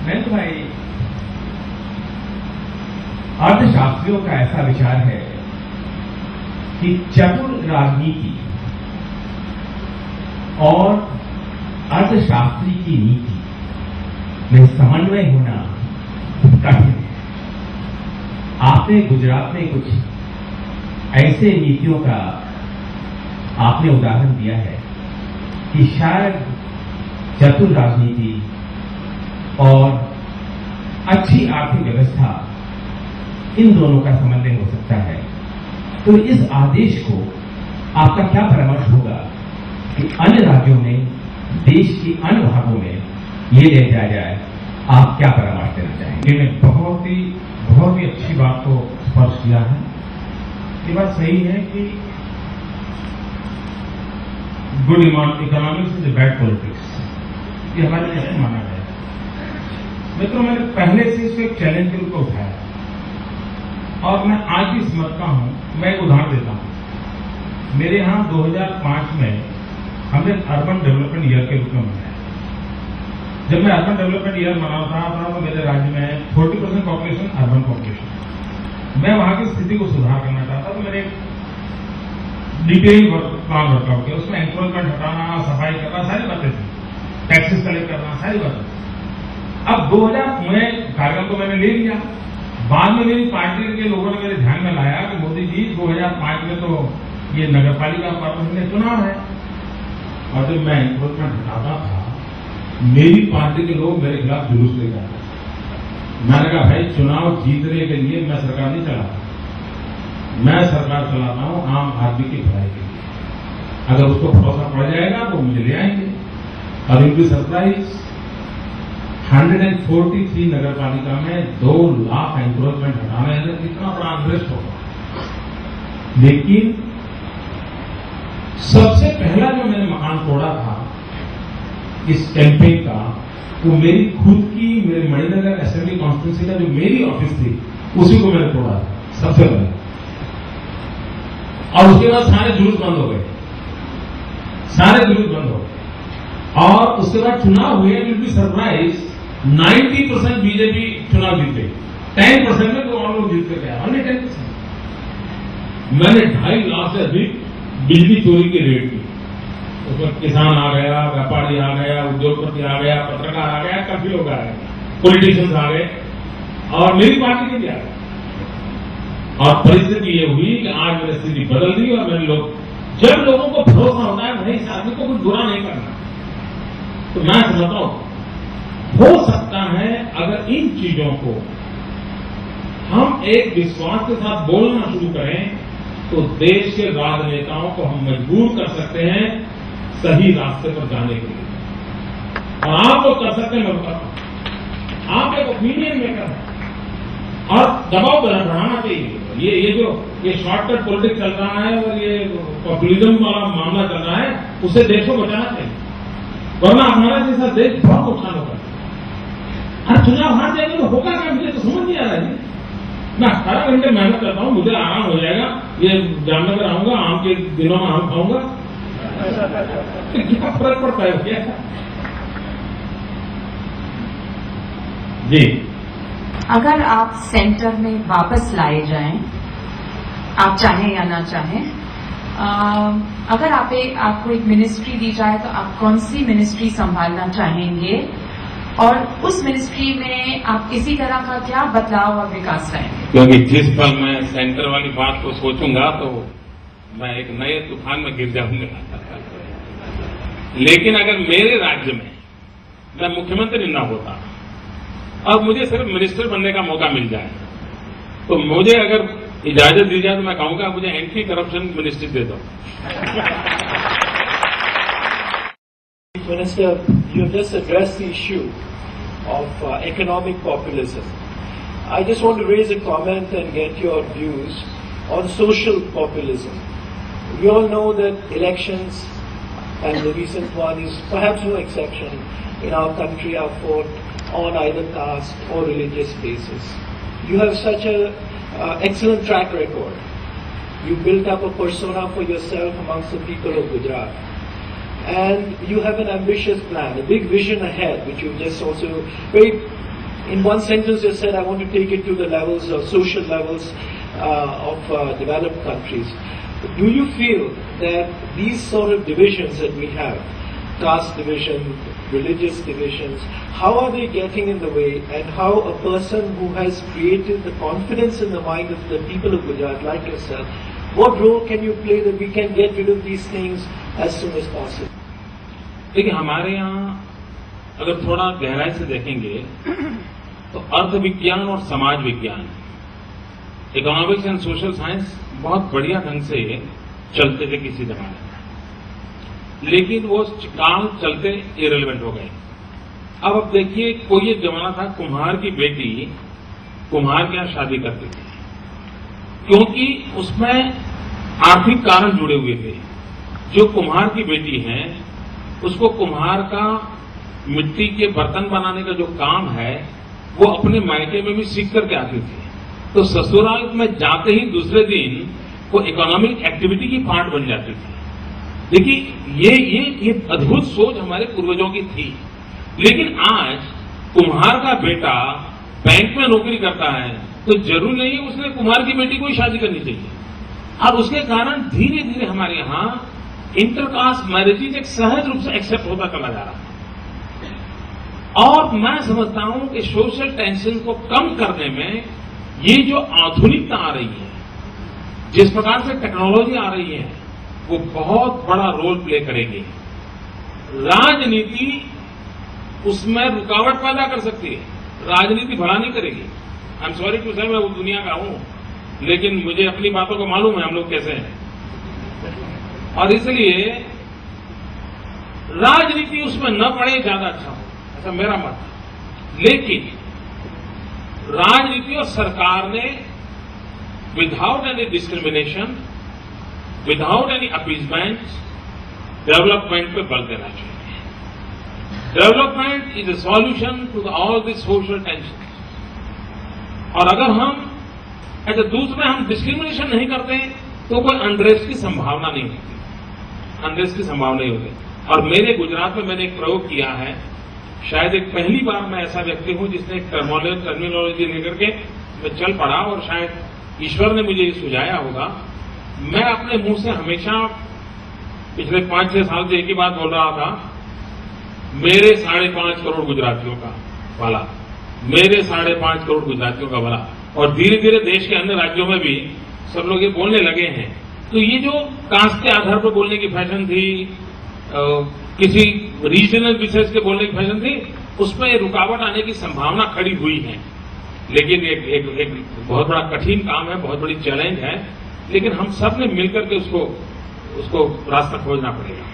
महंत भाई, अर्थशास्त्रियों का ऐसा विचार है कि चतुर राजनीति और अर्थशास्त्री की नीति में समन्वय होना कठिन है। आपने गुजरात में कुछ ऐसे नीतियों का आपने उदाहरण दिया है कि शायद चतुर राजनीति और अच्छी आर्थिक व्यवस्था, इन दोनों का समन्वय हो सकता है। तो इस आदेश को आपका क्या परामर्श होगा कि अन्य राज्यों में, देश के अन्य भागों में ये ले जाया जाए? आप क्या परामर्श देना चाहेंगे? इन्होंने बहुत ही अच्छी बात को स्पर्श किया है। ये बात सही है कि good economics is bad politics, ये हमारे कैसे माना गया। मित्रों, मैंने पहले से इसको एक चैलेंज के रूप में उठाया और मैं आज भी समझता हूं। मैं एक उदाहरण देता हूं। मेरे यहां 2005 में हमने अर्बन डेवलपमेंट ईयर के रूप में मनाया। जब मैं अर्बन डेवलपमेंट ईयर मना रहा था तो मेरे राज्य में 40% पॉपुलेशन अर्बन पॉपुलेशन। मैं वहां की स्थिति को सुधार करना चाहता, तो मैंने डिटेल प्लान वर्कआउट किया। उसमें एनक्रोचमेंट हटाना, सफाई करना, सारी बातें थी, टैक्सेस कलेक्ट करना, सारी बातें। अब 2000 में कार्यक्रम को मैंने ले लिया। बाद में मेरी पार्टी के लोगों ने मेरे ध्यान में लाया कि मोदी जी 2005 में तो ये नगरपालिका कॉर्पोरेशन में चुनाव है, और जब मैं एनक्रोचमेंट हटाता था मेरी पार्टी के लोग मेरे खिलाफ जुलूस लेकर आते। मैंने कहा भाई, चुनाव जीतने के लिए मैं सरकार नहीं चलाता, मैं सरकार चलाता हूं आम आदमी की भलाई के लिए। अगर उसको भरोसा पड़ जाएगा तो मुझे ले आएंगे। और इनकी सरप्राइज, 143 नगर पालिका में 2 लाख एनक्रोचमेंट हटाना है, कितना बड़ा अनरेस्ट होगा। लेकिन सबसे पहला जो मैंने मकान तोड़ा था इस कैंपेन का, वो मेरी खुद की, मेरे मणिनगर असेंबली कॉन्स्टिट्यूंसी का जो मेरी ऑफिस थी, उसी को मैंने तोड़ा था सबसे पहले। और उसके बाद सारे जुलूस बंद हो गए, सारे जुलूस बंद हो गए। और उसके बाद चुनाव हुए, विल बी सरप्राइज, 90% बीजेपी चुनाव जीते, 10% में तो और लोग जीत के गया, ओनली 10%। मैंने 2.5 लाख से अधिक बिजली चोरी की रेड की। उसमें किसान आ गया, व्यापारी आ गया, उद्योगपति आ गया, पत्रकार आ गया, काफी लोग आ गए, पॉलिटिशियंस आ गए, और मेरी पार्टी के भी आ गए। और परिस्थिति ये हुई कि आज मैंने स्थिति बदल दी। और मेरे लोग, जब लोगों को भरोसा होता है भाई इस आदमी को कुछ बुरा नहीं करना, तो मैं समझता हूं हो सकता है अगर इन चीजों को हम एक विश्वास के साथ बोलना शुरू करें तो देश के राजनेताओं को हम मजबूर कर सकते हैं सही रास्ते पर जाने के लिए। और आप लोग कर सकते हैं, मैं बताता हूं, आप एक ओपिनियन मेकर हैं और दबाव बढ़ाना चाहिए। ये शॉर्टकट पॉलिटिक्स चल रहा है और ये पॉपुलिज्म वाला मामला चल रहा है, उससे देश को बचाना चाहिए, वरना हमारा जैसा देश बहुत नुकसान होगा। अरे चुनाव हार जाएंगे तो होगा क्या, मुझे तो समझ नहीं आ रहा है। मैं 18 घंटे मेहनत करता हूं, मुझे आराम हो जाएगा, ये जामनगर आऊंगा, आम के दिनों में आम खाऊंगा, क्या फर्क पड़ता है क्या? जी, अगर आप सेंटर में वापस लाए जाएं, आप चाहें या ना चाहें, अगर आपको एक मिनिस्ट्री दी जाए तो आप कौन सी मिनिस्ट्री संभालना चाहेंगे, और उस मिनिस्ट्री में आप इसी तरह का क्या बदलाव और विकास लाएंगे? क्योंकि जिस पल मैं सेंटर वाली बात को सोचूंगा तो मैं एक नए तूफान में गिर जाऊंगा। लेकिन अगर मेरे राज्य में मैं मुख्यमंत्री न होता और मुझे सिर्फ मिनिस्टर बनने का मौका मिल जाए, तो मुझे अगर इजाजत दी जाए तो मैं कहूंगा मुझे एंटी करप्शन मिनिस्ट्री दे दो। Minister, you just addressed the issue of economic populism. I just want to raise a comment and get your views on social populism. We all know that elections, and the recent one is perhaps no exception, in our country are fought on either caste or religious basis. You have such a excellent track record. You built up a persona for yourself amongst the people of Gujarat. And you have an ambitious plan, a big vision ahead, which you just also very in one sentence you said, I want to take it to the levels of social levels of developed countries. Do you feel that these sort of divisions that we have, caste division, religious divisions, how are they getting in the way, and how a person who has created the confidence in the mind of the people of Gujarat like yourself, what role can you play that we can get rid of these things as soon as possible? देखिए, हमारे यहाँ अगर थोड़ा गहराई से देखेंगे तो अर्थ विज्ञान और समाज विज्ञान, इकोनॉमिक्स एंड सोशल साइंस बहुत बढ़िया ढंग से चलते थे किसी जमाने में, लेकिन वो काल चलते इरेलेवेंट हो गए। अब देखिए, कोई एक जमाना था कुम्हार की बेटी कुम्हार के यहां शादी करती थी, क्योंकि उसमें आर्थिक कारण जुड़े हुए थे। जो कुम्हार की बेटी है उसको कुम्हार का मिट्टी के बर्तन बनाने का जो काम है वो अपने मायके में भी सीख करके आती थी, तो ससुराल में जाते ही दूसरे दिन वो इकोनॉमिक एक्टिविटी की पार्ट बन जाती थी। देखिए, ये अद्भुत सोच हमारे पूर्वजों की थी। लेकिन आज कुम्हार का बेटा बैंक में नौकरी करता है तो जरूर नहीं है उसने कुम्हार की बेटी को ही शादी करनी चाहिए। और उसके कारण धीरे धीरे हमारे यहां इंटरकास्ट मैरिजेज एक सहज रूप से एक्सेप्ट होता चला जा रहा है। और मैं समझता हूं कि सोशल टेंशन को कम करने में ये जो आधुनिकता आ रही है, जिस प्रकार से टेक्नोलॉजी आ रही है, वो बहुत बड़ा रोल प्ले करेगी। राजनीति उसमें रुकावट पैदा कर सकती है, राजनीति भला नहीं करेगी। आई एम सॉरी टू से, मैं उस दुनिया का हूं, लेकिन मुझे अपनी बातों को मालूम है हम लोग कैसे हैं, और इसलिए राजनीति उसमें न पड़े ज्यादा अच्छा हो, ऐसा मेरा मत है। लेकिन राजनीति और सरकार ने without any discrimination, without any appeasement, development पे बल देना चाहिए। Development is a solution to all this social tension. और अगर हम ऐसे दूसरे हम डिस्क्रिमिनेशन नहीं करते तो कोई अनरेस्ट की संभावना नहीं होती, अनरेस्ट की संभावना नहीं होती। और मेरे गुजरात में मैंने एक प्रयोग किया है, शायद एक पहली बार मैं ऐसा व्यक्ति हूं जिसने एक टर्मिनोलॉजी लेकर के मैं चल पड़ा, और शायद ईश्वर ने मुझे ये सुझाया होगा। मैं अपने मुंह से हमेशा पिछले 5-6 साल से एक ही बात बोल रहा था, मेरे 5.5 करोड़ गुजरातियों का भला, मेरे 5.5 करोड़ गुजरातियों का भला। और धीरे धीरे देश के अन्य राज्यों में भी सब लोग ये बोलने लगे हैं। तो ये जो कास्ट के आधार पर बोलने की फैशन थी, किसी रीजनल विशेष के बोलने की फैशन थी, उसमें रुकावट आने की संभावना खड़ी हुई है। लेकिन एक बहुत बड़ा कठिन काम है, बहुत बड़ी चैलेंज है, लेकिन हम सब ने मिलकर के उसको रास्ता खोजना पड़ेगा।